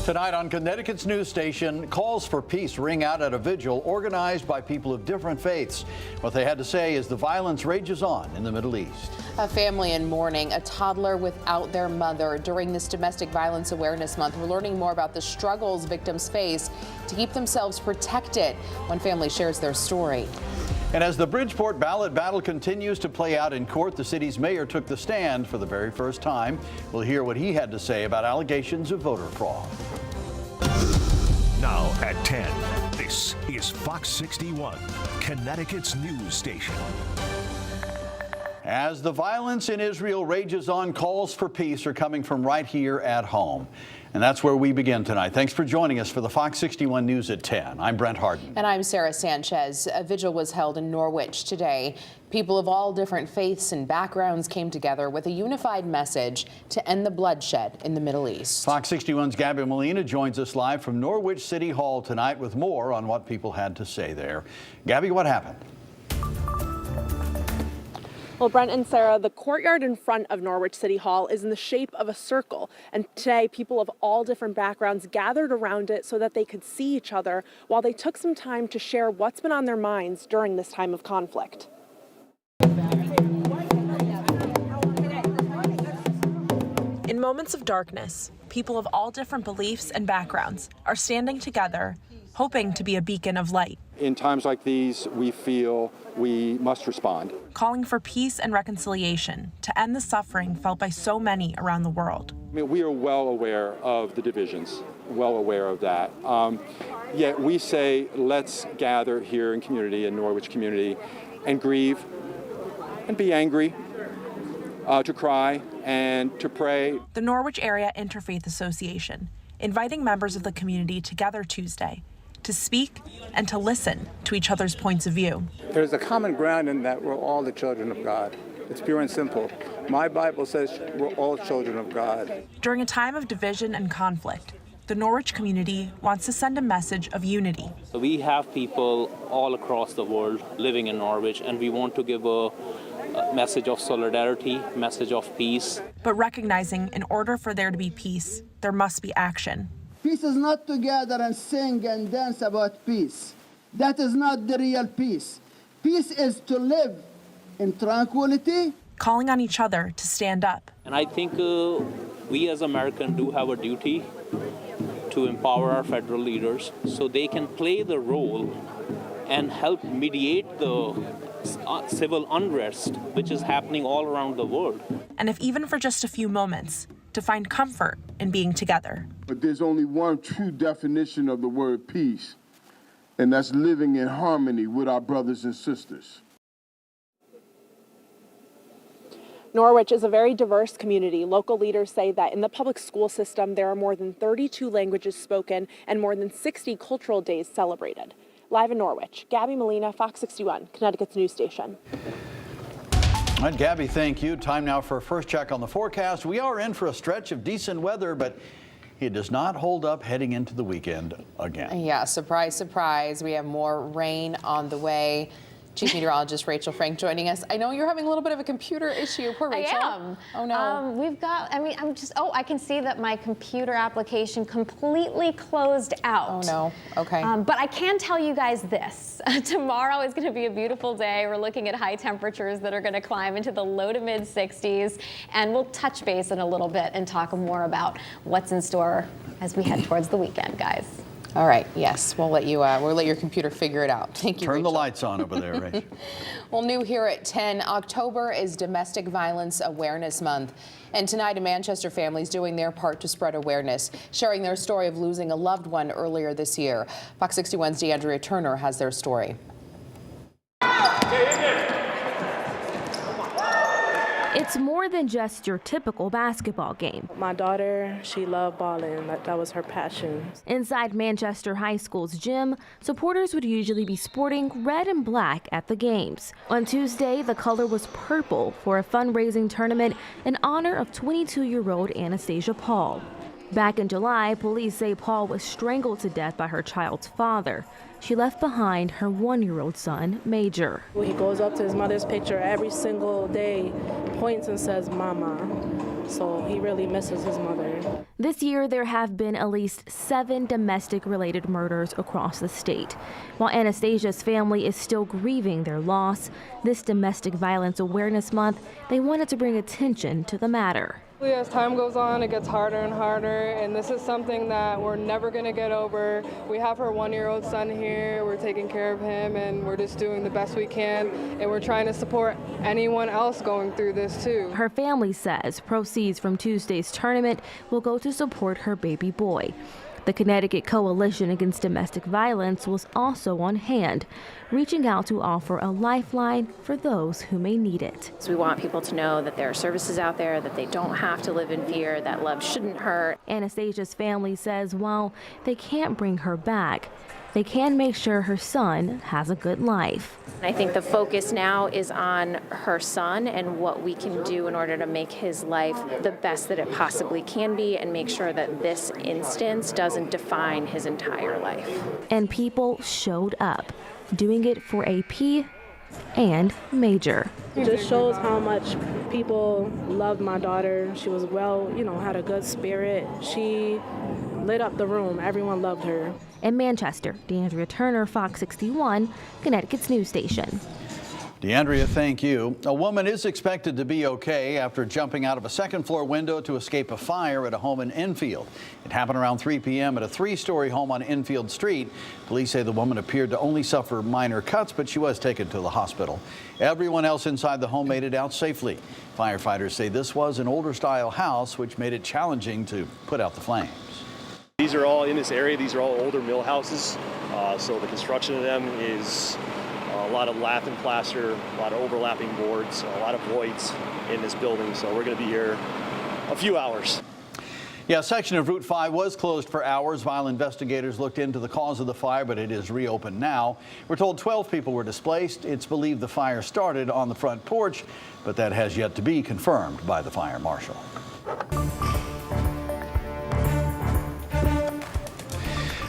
Tonight on Connecticut's news station, calls for peace ring out at a vigil organized by people of different faiths. What they had to say as the violence rages on in the Middle East. A family in mourning, a toddler without their mother. During this Domestic Violence Awareness Month, we're learning more about the struggles victims face to keep themselves protected. One family shares their story. And as the Bridgeport ballot battle continues to play out in court, the city's mayor took the stand for the very first time. We'll hear what he had to say about allegations of voter fraud. Now at 10, this is Fox 61, Connecticut's news station. As the violence in Israel rages on, calls for peace are coming from right here at home. And that's where we begin tonight. Thanks for joining us for the Fox 61 News at 10. I'm Brent Harden. And I'm Sarah Sanchez. A vigil was held in Norwich today. People of all different faiths and backgrounds came together with a unified message to end the bloodshed in the Middle East. Fox 61's Gabby Molina joins us live from Norwich City Hall tonight with more on what people had to say there. Gabby, what happened? Well, Brent and Sarah, the courtyard in front of Norwich City Hall is in the shape of a circle. And today, people of all different backgrounds gathered around it so that they could see each other while they took some time to share what's been on their minds during this time of conflict. In moments of darkness, people of all different beliefs and backgrounds are standing together, hoping to be a beacon of light. In times like these, we feel we must respond. Calling for peace and reconciliation to end the suffering felt by so many around the world. I mean, we are well aware of the divisions, well aware of that. Yet we say, let's gather here in community, in Norwich community, and grieve and be angry, to cry and to pray. The Norwich Area Interfaith Association inviting members of the community together Tuesday to speak and to listen to each other's points of view. There's a common ground in that we're all the children of God. It's pure and simple. My Bible says we're all children of God. During a time of division and conflict, the Norwich community wants to send a message of unity. We have people all across the world living in Norwich, and we want to give a message of solidarity, message of peace. But recognizing in order for there to be peace, there must be action. Peace is not to gather and sing and dance about peace. That is not the real peace. Peace is to live in tranquility. Calling on each other to stand up. And I think we as Americans do have a duty to empower our federal leaders so they can play the role and help mediate the civil unrest which is happening all around the world. And if even for just a few moments, to find comfort in being together. But there's only one true definition of the word peace, and that's living in harmony with our brothers and sisters. Norwich is a very diverse community. Local leaders say that in the public school system, there are more than 32 languages spoken and more than 60 cultural days celebrated. Live in Norwich, Gabby Molina, Fox 61, Connecticut's news station. All right, Gabby, thank you. Time now for a first check on the forecast. We are in for a stretch of decent weather, but it does not hold up heading into the weekend again. Yeah, surprise, surprise. We have more rain on the way. Chief Meteorologist Rachel Frank joining us. I know you're having a little bit of a computer issue. Poor Rachel. I am. Oh, no. I can see that my computer application completely closed out. Oh, no. Okay. But I can tell you guys this. Tomorrow is going to be a beautiful day. We're looking at high temperatures that are going to climb into the low to mid 60s. And we'll touch base in a little bit and talk more about what's in store as we head towards the weekend, guys. All right. Yes, we'll let your computer figure it out. Thank you. Turn Rachel. the lights on over there, Rachel. Well, new here at 10, October is Domestic Violence Awareness Month. And tonight, a Manchester family is doing their part to spread awareness, sharing their story of losing a loved one earlier this year. Fox 61's DeAndrea Turner has their story. It's more than just your typical basketball game. My daughter, she loved balling. That was her passion. Inside Manchester High School's gym, supporters would usually be sporting red and black at the games. On Tuesday, the color was purple for a fundraising tournament in honor of 22-year-old Anastasia Paul. Back in July, police say Paul was strangled to death by her child's father. She left behind her 1-year-old son, Major. He goes up to his mother's picture every single day, points and says, "Mama." so he really misses his mother. This year, there have been at least 7 domestic-related murders across the state. While Anastasia's family is still grieving their loss, this Domestic Violence Awareness Month, they wanted to bring attention to the matter. As time goes on, it gets harder and harder, and this is something that we're never going to get over. We have her 1-year-old son here, we're taking care of him, and we're just doing the best we can, and we're trying to support anyone else going through this too. Her family says proceeds from Tuesday's tournament will go to support her baby boy. The Connecticut Coalition Against Domestic Violence was also on hand, reaching out to offer a lifeline for those who may need it. So we want people to know that there are services out there, that they don't have to live in fear, that love shouldn't hurt. Anastasia's family says while they can't bring her back, they can make sure her son has a good life. I think the focus now is on her son and what we can do in order to make his life the best that it possibly can be and make sure that this instance doesn't define his entire life. And people showed up, doing it for AP and Major. It just shows how much people loved my daughter. She was had a good spirit. She lit up the room. Everyone loved her. In Manchester, DeAndrea Turner, Fox 61, Connecticut's news station. DeAndrea, thank you. A woman is expected to be okay after jumping out of a second-floor window to escape a fire at a home in Enfield. It happened around 3 p.m. at a 3-story home on Enfield Street. Police say the woman appeared to only suffer minor cuts, but she was taken to the hospital. Everyone else inside the home made it out safely. Firefighters say this was an older-style house, which made it challenging to put out the flames. These are all in this area. These are all older mill houses, so the construction of them is a lot of lath and plaster, a lot of overlapping boards, a lot of voids in this building, so we're going to be here a few hours. Yeah, a section of Route 5 was closed for hours while investigators looked into the cause of the fire, but it is reopened now. We're told 12 people were displaced. It's believed the fire started on the front porch, but that has yet to be confirmed by the fire marshal.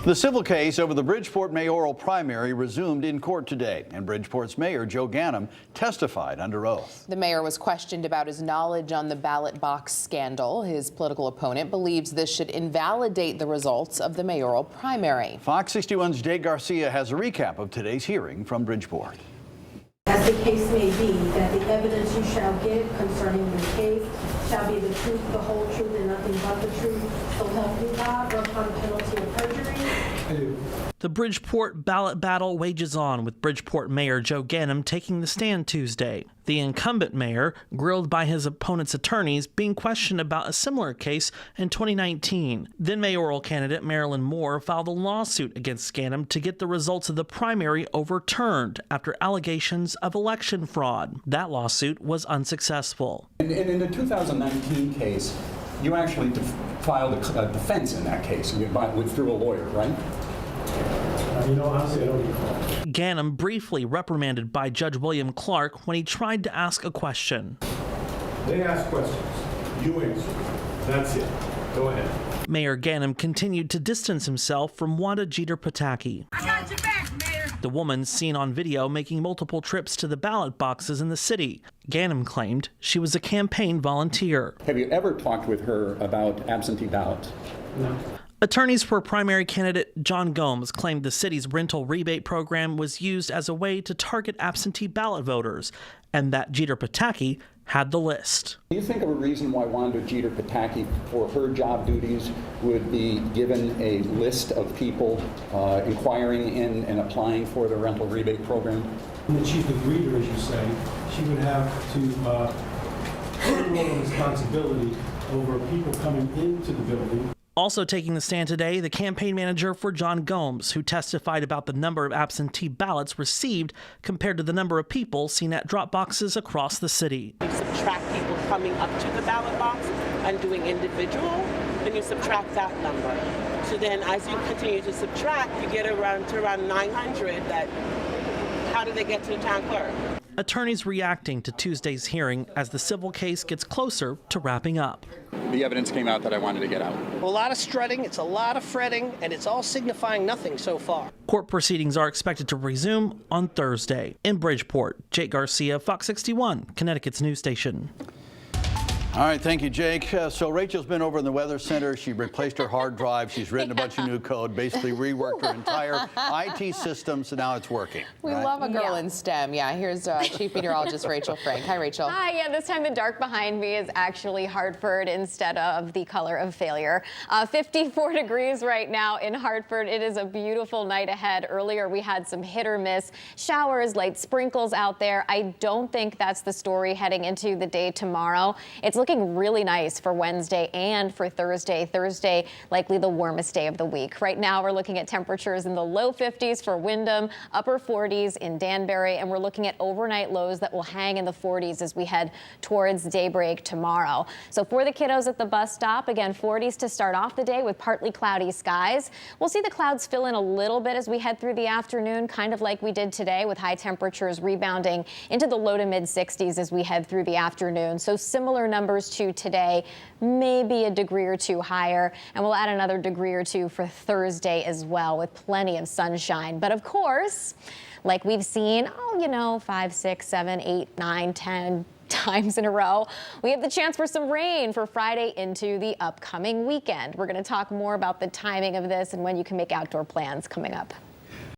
The civil case over the Bridgeport mayoral primary resumed in court today, and Bridgeport's mayor, Joe Ganim, testified under oath. The mayor was questioned about his knowledge on the ballot box scandal. His political opponent believes this should invalidate the results of the mayoral primary. Fox 61's Jay Garcia has a recap of today's hearing from Bridgeport. As the case may be, that the evidence you shall give concerning this case shall be the truth, the whole truth, and nothing but the truth. So help you God, or upon penalty of perjury. I do. The Bridgeport ballot battle wages on, with Bridgeport Mayor Joe Ganim taking the stand Tuesday. The incumbent mayor, grilled by his opponent's attorneys, being questioned about a similar case in 2019. Then mayoral candidate Marilyn Moore filed a lawsuit against Ganim to get the results of the primary overturned after allegations of election fraud. That lawsuit was unsuccessful. And in the 2019 case, you actually filed a defense in that case through a lawyer, right? Honestly, I don't recall. Ganim briefly reprimanded by Judge William Clark when he tried to ask a question. They ask questions. You answer. That's it. Go ahead. Mayor Ganim continued to distance himself from Wanda Jeter Pataki. I got your back, Mayor. The woman seen on video making multiple trips to the ballot boxes in the city. Ganim claimed she was a campaign volunteer. Have you ever talked with her about absentee ballots? No. Attorneys for primary candidate John Gomes claimed the city's rental rebate program was used as a way to target absentee ballot voters, and that Jeter Pataki had the list. Do you think of a reason why Wanda Jeter Pataki, for her job duties, would be given a list of people inquiring in and applying for the rental rebate program? And that she's the greeter, as you say, she would have to take a role of responsibility over people coming into the building. Also taking the stand today, the campaign manager for John Gomes, who testified about the number of absentee ballots received compared to the number of people seen at drop boxes across the city. You subtract people coming up to the ballot box and doing individual, then you subtract that number. So then as you continue to subtract, you get around 900 that, how do they get to the town clerk? Attorneys reacting to Tuesday's hearing as the civil case gets closer to wrapping up. The evidence came out that I wanted to get out. A lot of strutting, it's a lot of fretting, and it's all signifying nothing so far. Court proceedings are expected to resume on Thursday. In Bridgeport, Jake Garcia, Fox 61, Connecticut's news station. All right, thank you, Jake. So Rachel's been over in the Weather Center. She replaced her hard drive. She's written a bunch of new code, basically reworked her entire IT system, so now it's working. We love a girl in STEM. Yeah, here's Chief Meteorologist Rachel Frank. Hi, Rachel. Hi, yeah, this time the dark behind me is actually Hartford instead of the color of failure. 54 degrees right now in Hartford. It is a beautiful night ahead. Earlier we had some hit or miss showers, light sprinkles out there. I don't think that's the story heading into the day tomorrow. It's looking really nice for Wednesday and for Thursday. Thursday, likely the warmest day of the week. Right now, we're looking at temperatures in the low 50s for Windham, upper 40s in Danbury, and we're looking at overnight lows that will hang in the 40s as we head towards daybreak tomorrow. So for the kiddos at the bus stop, again, 40s to start off the day with partly cloudy skies. We'll see the clouds fill in a little bit as we head through the afternoon, kind of like we did today, with high temperatures rebounding into the low to mid 60s as we head through the afternoon. So similar numbers to today, maybe a degree or two higher, and we'll add another degree or two for Thursday as well, with plenty of sunshine. But of course, like we've seen, 5, 6, 7, 8, 9, 10 times in a row, we have the chance for some rain for Friday into the upcoming weekend. We're going to talk more about the timing of this and when you can make outdoor plans coming up.